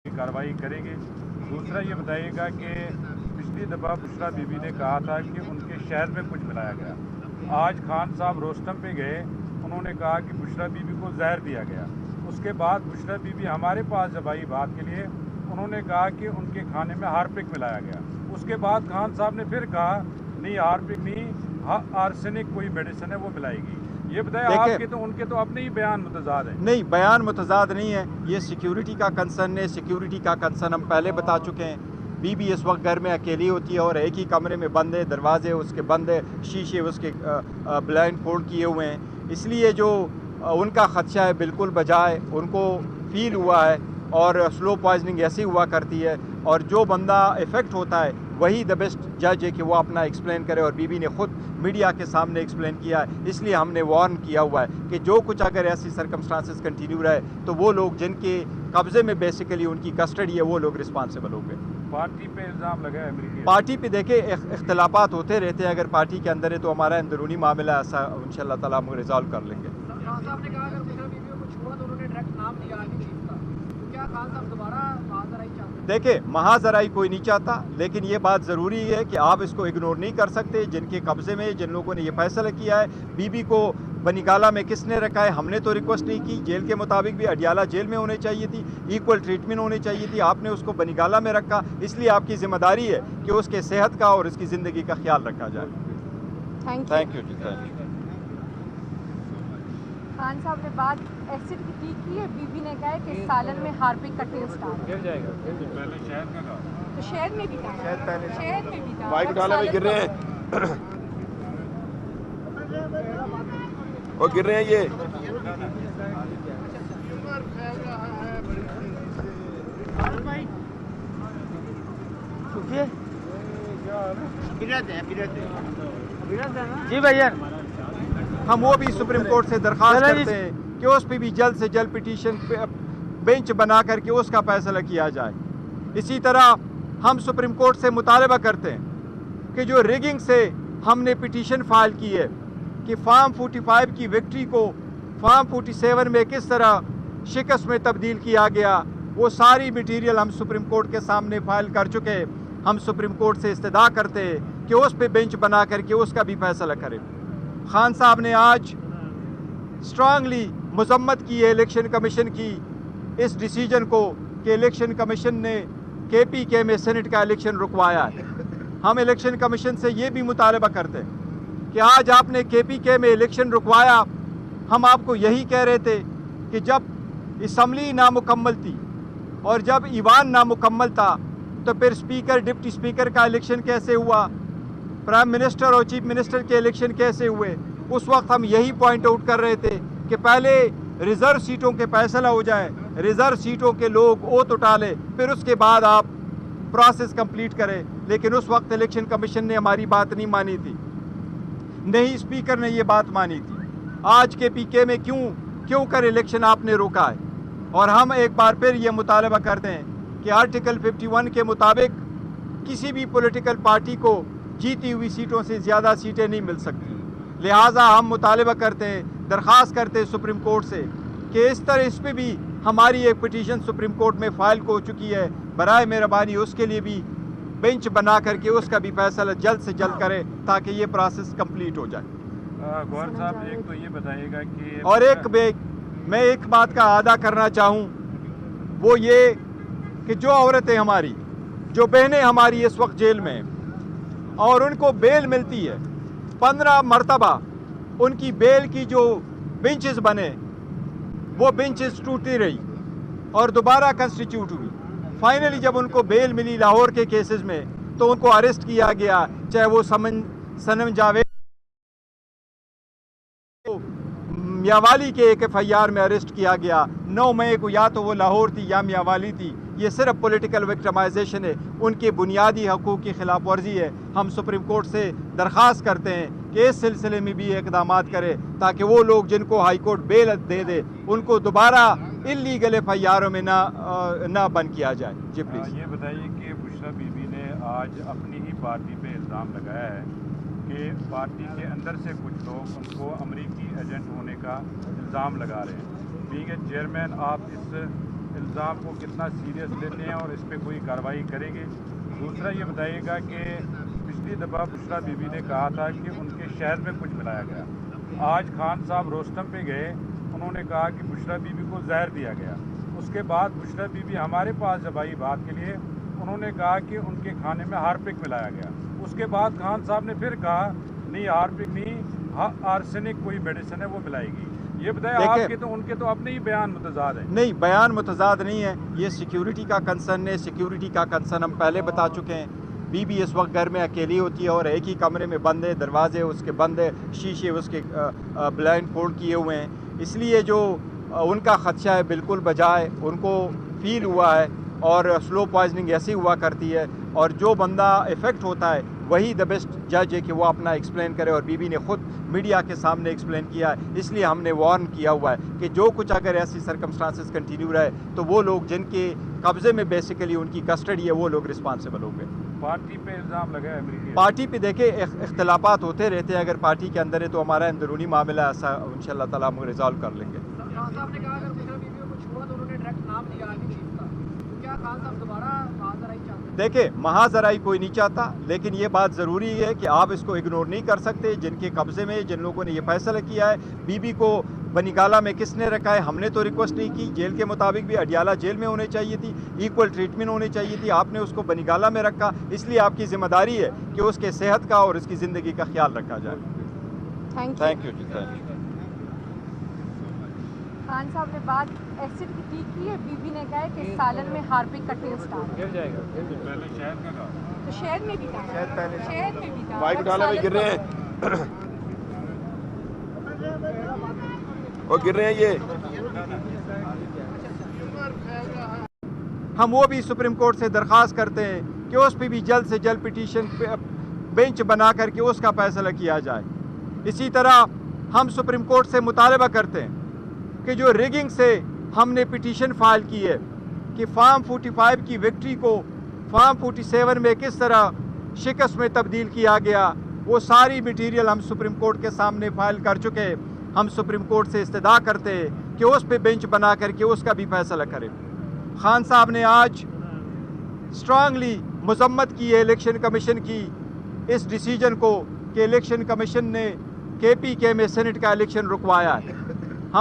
की कार्रवाई करेंगे। दूसरा ये बताइएगा कि पिछली दफ़ा बुशरा बीबी ने कहा था कि उनके शहर में कुछ मिलाया गया। आज खान साहब रोस्टम पे गए, उन्होंने कहा कि बुशरा बीबी को जहर दिया गया। उसके बाद बुशरा बीबी हमारे पास जब आई बात के लिए, उन्होंने कहा कि उनके खाने में हार्पिक मिलाया गया। उसके बाद खान साहब ने फिर कहा नहीं हार्पिक नहीं, आर्सेनिक कोई मेडिसिन है वो मिलाएगी। ये बताया आपके तो उनके तो अपने ही बयान मुतजाद हैं। नहीं, बयान मुतजाद नहीं है, ये सिक्योरिटी का कंसर्न है। सिक्योरिटी का कंसर्न हम पहले बता चुके हैं। बीबी इस वक्त घर में अकेली होती है और एक ही कमरे में बंद है, दरवाजे उसके बंद है, शीशे उसके ब्लाइंड फोल्ड किए हुए हैं। इसलिए जो उनका खदशा है बिल्कुल बजाय, उनको फील हुआ है और स्लो पॉइजनिंग ऐसी हुआ करती है और जो बंदा इफ़ेक्ट होता है वही द बेस्ट जज है कि वो अपना एक्सप्लेन करे, और बीबी ने खुद मीडिया के सामने एक्सप्लेन किया है। इसलिए हमने वार्न किया हुआ है कि जो कुछ अगर ऐसी सर्कमस्टांसेस कंटिन्यू रहे तो वो लोग जिनके कब्जे में बेसिकली उनकी कस्टडी है वो लोग रिस्पॉन्सिबल होंगे। पार्टी पे इल्ज़ाम लगा है, पार्टी पे देखे इख्तलाफात होते रहते हैं। अगर पार्टी के अंदर है तो हमारा अंदरूनी मामला ऐसा इंशाल्लाह ताला हम रिजॉल्व कर लेंगे। खान साहब ने कहा अगर बुशरा बीबी को छोड़ा तो उन्होंने डायरेक्ट नाम लिया आर्मी चीफ का, तो क्या खान साहब दोबारा महाजराई चाहते हैं? देखिए, महाजराई कोई नहीं चाहता, लेकिन ये बात ज़रूरी है कि आप इसको इग्नोर नहीं कर सकते। जिनके कब्ज़े में, जिन लोगों ने ये फैसला किया है, बीबी को बनीगाला में किसने रखा है, हमने तो रिक्वेस्ट नहीं की। जेल के मुताबिक भी अडियाला जेल में होने चाहिए थी, इक्वल ट्रीटमेंट होनी चाहिए थी। आपने उसको बनीगाला में रखा, इसलिए आपकी जिम्मेदारी है कि उसके सेहत का और उसकी ज़िंदगी का ख्याल रखा जाए। थैंक यू जी, थैंक यू। खान साहब ने बात एसिड की है, बीबी ने कहा है कि सालन में हार्पिक का टेस्ट आ गिर जाएगा। पहले शहर का कहा, तो शहर में भी था, शहर में भी था, बाइक उठाने में गिर रहे हैं वो गिर रहे हैं ये। जी भैया, हम वो भी सुप्रीम कोर्ट से दरख्वास्त करते हैं कि उस पर भी जल्द से जल्द पिटीशन बेंच बना करके उसका फैसला किया जाए। इसी तरह हम सुप्रीम कोर्ट से मुतालबा करते हैं कि जो रिगिंग से हमने पिटीशन फाइल की है कि फार्म 45 की विक्ट्री को फार्म 47 में किस तरह शिकस्त में तब्दील किया गया, वो सारी मटीरियल हम सुप्रीम कोर्ट के सामने फाइल कर चुके हैं। हम सुप्रीम कोर्ट से इस्तदा करते हैं कि उस पर बेंच बना करके उसका भी फैसला करें। खान साहब ने आज स्ट्रांगली मजम्मत की है इलेक्शन कमीशन की इस डिसीजन को कि इलेक्शन कमीशन ने KPK में सेनेट का इलेक्शन रुकवाया है। हम इलेक्शन कमीशन से ये भी मुतालबा करते हैं कि आज आपने KPK में इलेक्शन रुकवाया। हम आपको यही कह रहे थे कि जब असम्बली नामुकम्मल थी और जब ईवान नामुकम्मल था तो फिर स्पीकर, डिप्टी स्पीकर का इलेक्शन कैसे हुआ, प्राइम मिनिस्टर और चीफ मिनिस्टर के इलेक्शन कैसे हुए। उस वक्त हम यही पॉइंट आउट कर रहे थे कि पहले रिज़र्व सीटों के फैसला हो जाए, रिज़र्व सीटों के लोग ओथ उठा ले, फिर उसके बाद आप प्रोसेस कंप्लीट करें। लेकिन उस वक्त इलेक्शन कमीशन ने हमारी बात नहीं मानी थी, नहीं स्पीकर ने ये बात मानी थी। आज KPK में क्यों कर इलेक्शन आपने रोका है। और हम एक बार फिर ये मुतालबा करते हैं कि आर्टिकल 51 के मुताबिक किसी भी पॉलिटिकल पार्टी को जीती हुई सीटों से ज़्यादा सीटें नहीं मिल सकती। लिहाजा हम मुतालबा करते हैं, दरख्वास्त करते हैं सुप्रीम कोर्ट से कि इस तरह इस पर भी हमारी एक पिटीशन सुप्रीम कोर्ट में फ़ाइल हो चुकी है, बराए मेहरबानी उसके लिए भी बेंच बना करके उसका भी फैसला जल्द से जल्द करें ताकि ये प्रोसेस कंप्लीट हो जाए। गौहर साहब एक तो ये बताइएगा कि और मैं एक बात का अदा करना चाहूँ, वो ये कि जो औरतें हमारी, जो बहनें हमारी इस वक्त जेल में हैं और उनको बेल मिलती है, 15 मरतबा उनकी बेल की जो बेंचेस बने वो बेंचेस टूटती रही और दोबारा कंस्टिट्यूट हुई। फाइनली जब उनको बेल मिली लाहौर के केसेस में तो उनको अरेस्ट किया गया, चाहे वो सनम जावेद मियावाली के एक FIR में अरेस्ट किया गया 9 मई को, या तो वो लाहौर थी या मियावाली थी। ये सिर्फ पॉलिटिकल विक्टिमाइजेशन है, उनके बुनियादी हकूक़ की खिलाफ वर्जी है। हम सुप्रीम कोर्ट से दरख्वास्त करते हैं कि इस सिलसिले में भी इक़दाम करें ताकि वो लोग जिनको हाई कोर्ट बेल दे दे उनको दोबारा इल्लीगल FIR में ना बंद किया जाए। जी प्लीज़। ये बताइए कि बुशरा बीबी ने आज अपनी ही पार्टी पे इल्ज़ाम लगाया है कि पार्टी के अंदर से कुछ लोग उनको अमरीकी एजेंट होने का इल्ज़ाम लगा रहे हैं। बीइंग ए चेयरमैन, आप इस इल्ज़ाम को कितना सीरियस लेते हैं और इस पर कोई कार्रवाई करेंगे। दूसरा ये बताइएगा कि पिछली दफ़ा बुशरा बीबी ने कहा था कि उनके शहर में कुछ मिलाया गया। आज खान साहब रोस्टम पे गए, उन्होंने कहा कि बुशरा बीबी को जहर दिया गया। उसके बाद बुशरा बीबी हमारे पास जब आई बात के लिए, उन्होंने कहा कि उनके खाने में हार्पिक मिलाया गया। उसके बाद खान साहब ने फिर कहा नहीं हार्पिक नहीं, आर्सेनिक कोई मेडिसिन है वो मिलाएगी। ये बताए आपके तो उनके तो अपने ही बयान मुतजाद है। नहीं, बयान मुतजाद नहीं है, ये सिक्योरिटी का कंसर्न है। सिक्योरिटी का कंसर्न हम पहले बता चुके हैं। बीबी इस वक्त घर में अकेली होती है और एक ही कमरे में बंद है, दरवाजे उसके बंद है, शीशे उसके ब्लाइंड फोल्ड किए हुए हैं। इसलिए जो उनका खदशा है बिल्कुल बजाय, उनको फील हुआ है और स्लो पॉइजनिंग ऐसी हुआ करती है और जो बंदा इफ़ेक्ट होता है वही द बेस्ट जज है कि वो अपना एक्सप्लेन करे, और बीबी ने खुद मीडिया के सामने एक्सप्लेन किया है। इसलिए हमने वार्न किया हुआ है कि जो कुछ अगर ऐसी सर्कमस्टांसेस कंटिन्यू रहे तो वो लोग जिनके कब्ज़े में बेसिकली उनकी कस्टडी है वो लोग रिस्पॉन्सिबल होंगे। पार्टी पे इल्ज़ाम लगा है अमेरिकी पार्टी पे देखे इख्तलाफात होते रहते हैं, अगर पार्टी के अंदर है तो हमारा अंदरूनी मामला ऐसा इंशाअल्लाह ताला हम रिजॉल्व कर लेंगे। खान साहब ने कहा अगर बुशरा बीबी को कुछ हुआ तो उन्होंने डायरेक्ट नाम लिया आर्मी चीफ का, तो क्या खान साहब दोबारा महाजराई चाहते हैं? देखिए, महाजराई कोई नहीं चाहता, लेकिन ये बात ज़रूरी है कि आप इसको इग्नोर नहीं कर सकते। जिनके कब्ज़े में जिन लोगों ने ये फैसला किया है, बीबी को बनीगाला में किसने रखा है, हमने तो रिक्वेस्ट नहीं की। जेल के मुताबिक भी अडियाला जेल में होनी चाहिए थी, इक्वल ट्रीटमेंट होनी चाहिए थी। आपने उसको बनीगाला में रखा, इसलिए आपकी जिम्मेदारी है कि उसके सेहत का और उसकी ज़िंदगी का ख्याल रखा जाए। थैंक यू जी, थैंक यू। खान साहब ने बात एसिड की की है। बीबी ने कहा है कि सालन में हार्पिक का टेस्ट आ रहा है। पहले शहर का कहा। तो शहर में भी था, शहर में भी था। बाइक उठाने में गिर रहे हैं और गिर रहे हैं ये। हम वो भी सुप्रीम कोर्ट से दरख्वास्त करते हैं कि उस पर भी जल्द से जल्द पिटीशन बेंच बना करके उसका फैसला किया जाए। इसी तरह हम सुप्रीम कोर्ट से मुतालबा करते हैं कि जो रिगिंग से हमने पिटीशन फाइल की है कि फार्म 45 की विक्ट्री को फार्म 47 में किस तरह शिकस्त में तब्दील किया गया, वो सारी मटीरियल हम सुप्रीम कोर्ट के सामने फाइल कर चुके हैं। हम सुप्रीम कोर्ट से इस्तदा करते हैं कि उस पे बेंच बना करके उसका भी फैसला करें। खान साहब ने आज स्ट्रांगली मजम्मत की है इलेक्शन कमीशन की इस डिसीजन को कि इलेक्शन कमीशन ने KPK में सेनेट का इलेक्शन रुकवाया है।